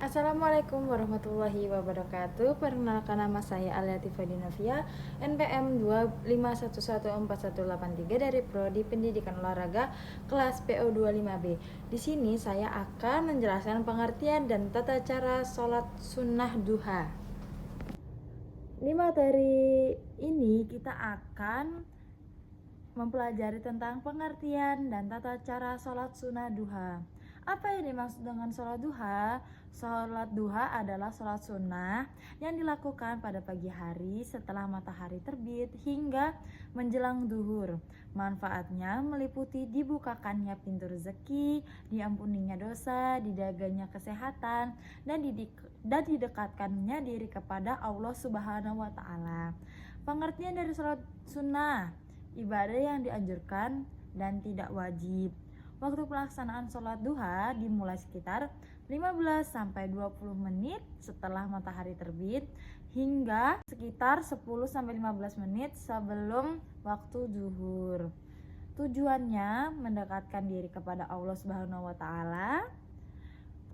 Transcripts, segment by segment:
Assalamualaikum warahmatullahi wabarakatuh. Perkenalkan, nama saya Alia Tifadi Novia, NPM 251141183 dari Prodi Pendidikan Olahraga kelas PO25B. Di sini saya akan menjelaskan pengertian dan tata cara sholat sunnah duha. Di materi ini kita akan mempelajari tentang pengertian dan tata cara sholat sunnah duha. Apa yang dimaksud dengan sholat duha? Sholat duha adalah sholat sunnah yang dilakukan pada pagi hari setelah matahari terbit hingga menjelang duhur. Manfaatnya meliputi dibukakannya pintu rezeki, diampuninya dosa, didaganya kesehatan, dan didekatkannya diri kepada Allah Subhanahu wa Ta'ala. Pengertian dari sholat sunnah: ibadah yang dianjurkan dan tidak wajib. Waktu pelaksanaan sholat duha dimulai sekitar 15-20 menit setelah matahari terbit hingga sekitar 10-15 menit sebelum waktu zuhur. Tujuannya mendekatkan diri kepada Allah Subhanahu wa Ta'ala,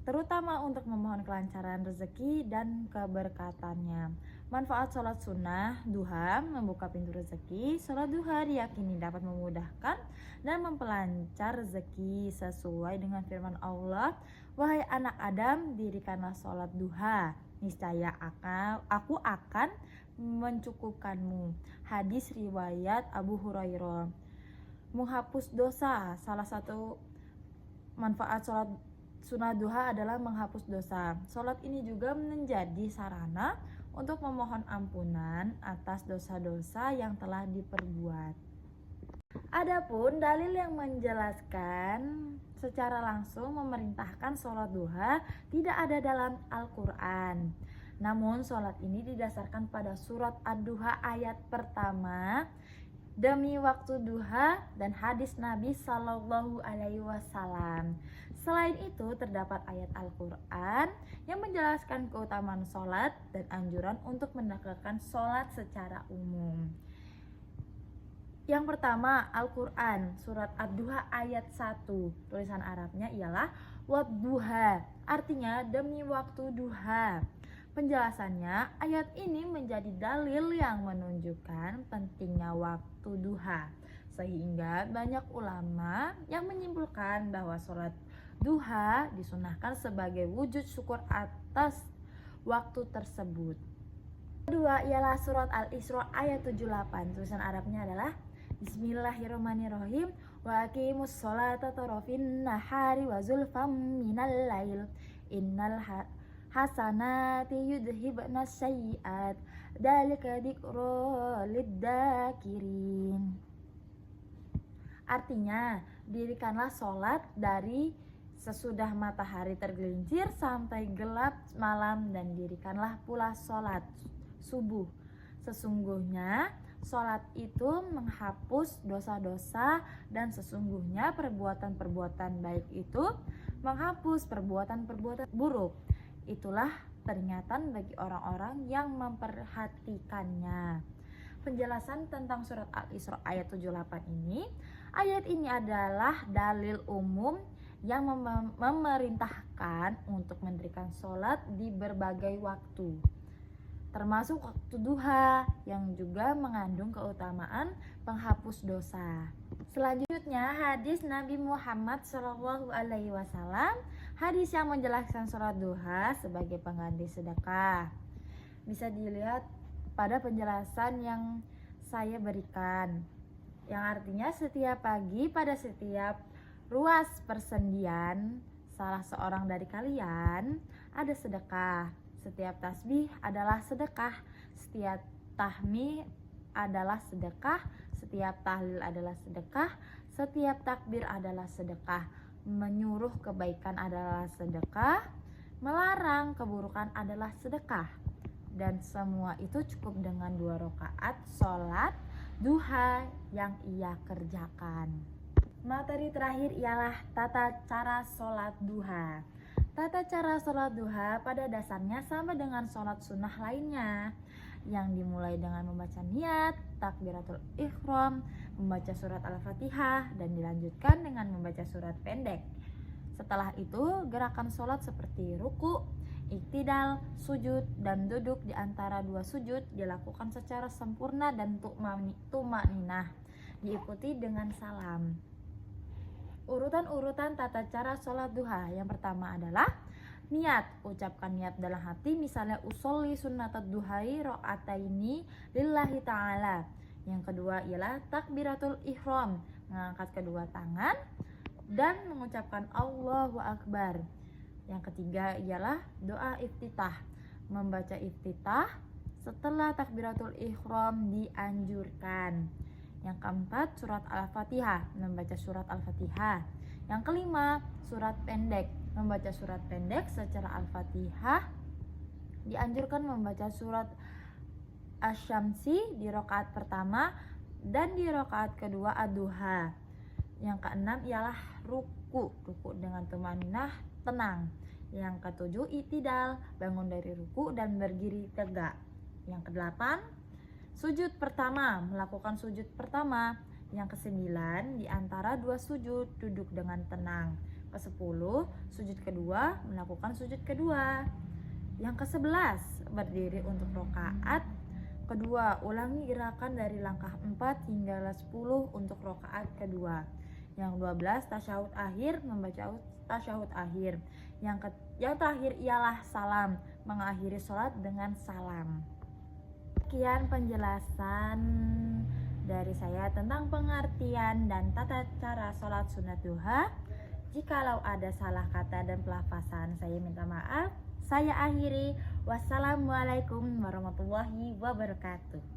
terutama untuk memohon kelancaran rezeki dan keberkatannya. Manfaat sholat sunnah duha: membuka pintu rezeki. Sholat duha diyakini dapat memudahkan dan memperlancar rezeki sesuai dengan firman Allah, "Wahai anak Adam, dirikanlah sholat duha, niscaya aku akan mencukupkanmu." Hadis riwayat Abu Hurairah. Menghapus dosa: salah satu manfaat sholat sunnah duha adalah menghapus dosa. Sholat ini juga menjadi sarana untuk memohon ampunan atas dosa-dosa yang telah diperbuat. Adapun dalil yang menjelaskan secara langsung memerintahkan sholat duha tidak ada dalam Al-Quran. Namun sholat ini didasarkan pada surat Ad-Duha ayat pertama, demi waktu duha, dan hadis Nabi Shallallahu Alaihi Wasallam. Selain itu terdapat ayat Al-Quran yang menjelaskan keutamaan sholat dan anjuran untuk menegakkan sholat secara umum. Yang pertama, Al-Quran, surat Ad-Duha ayat 1. Tulisan Arabnya ialah Wadduha, artinya demi waktu duha. Penjelasannya, ayat ini menjadi dalil yang menunjukkan pentingnya waktu duha, sehingga banyak ulama yang menyimpulkan bahwa sholat duha disunahkan sebagai wujud syukur atas waktu tersebut. Kedua ialah surat Al-Isra ayat 78. Tulisan Arabnya adalah Bismillahirrahmanirrahim. Wa aqimus sholata tarafin nahari wa zulfam minal lail. Innal hasanati yudhibna sayyi'at. Dzalika dzikra lidzakirin. Artinya, dirikanlah sholat dari sesudah matahari tergelincir sampai gelap malam, dan dirikanlah pula sholat subuh. Sesungguhnya sholat itu menghapus dosa-dosa, dan sesungguhnya perbuatan-perbuatan baik itu menghapus perbuatan-perbuatan buruk. Itulah peringatan bagi orang-orang yang memperhatikannya. Penjelasan tentang surat Al-Isra ayat 78 ini. Ayat ini adalah dalil umum yang memerintahkan untuk mendirikan sholat di berbagai waktu, termasuk waktu duha, yang juga mengandung keutamaan penghapus dosa. Selanjutnya, hadis Nabi Muhammad SAW, hadis yang menjelaskan sholat duha sebagai pengganti sedekah. Bisa dilihat pada penjelasan yang saya berikan, yang artinya setiap pagi pada setiap ruas persendian salah seorang dari kalian ada sedekah. Setiap tasbih adalah sedekah, setiap tahmid adalah sedekah, setiap tahlil adalah sedekah, setiap takbir adalah sedekah, menyuruh kebaikan adalah sedekah, melarang keburukan adalah sedekah. Dan semua itu cukup dengan 2 rakaat sholat duha yang ia kerjakan. Materi terakhir ialah tata cara sholat duha. Tata cara sholat duha pada dasarnya sama dengan sholat sunnah lainnya, yang dimulai dengan membaca niat, takbiratul ihram, membaca surat Al-Fatihah, dan dilanjutkan dengan membaca surat pendek. Setelah itu, gerakan sholat seperti ruku, Iktidal, sujud, dan duduk di antara dua sujud dilakukan secara sempurna dan tumakninah, diikuti dengan salam. Urutan-urutan tata cara sholat duha. Yang pertama adalah niat. Ucapkan niat dalam hati, misalnya usolli sunnatat duhai ro'ataini lillahi ta'ala. Yang kedua ialah takbiratul ihram, mengangkat kedua tangan dan mengucapkan Allahu Akbar. Yang ketiga ialah doa iftitah, membaca iftitah setelah takbiratul ihram dianjurkan. Yang keempat, surat Al-Fatihah, membaca surat Al-Fatihah. Yang kelima, surat pendek, membaca surat pendek secara Al-Fatihah. Dianjurkan membaca surat Asy-Syamsi di rakaat pertama dan di rakaat kedua ad-duha. Yang keenam ialah ruku dengan tumaninah, tenang. Yang ketujuh, i'tidal, bangun dari ruku dan berdiri tegak. Yang kedelapan, sujud pertama, melakukan sujud pertama. Yang kesembilan, di antara dua sujud, duduk dengan tenang. Kesepuluh, sujud kedua, melakukan sujud kedua. Yang kesebelas, berdiri untuk rakaat kedua, ulangi gerakan dari langkah 4 hingga 10 untuk rakaat kedua. Yang 12, tasyahud akhir, membaca tasyahud akhir. Yang terakhir ialah salam, mengakhiri sholat dengan salam. Sekian penjelasan dari saya tentang pengertian dan tata cara sholat sunat duha. Jikalau ada salah kata dan pelafasan, saya minta maaf. Saya akhiri. Wassalamualaikum warahmatullahi wabarakatuh.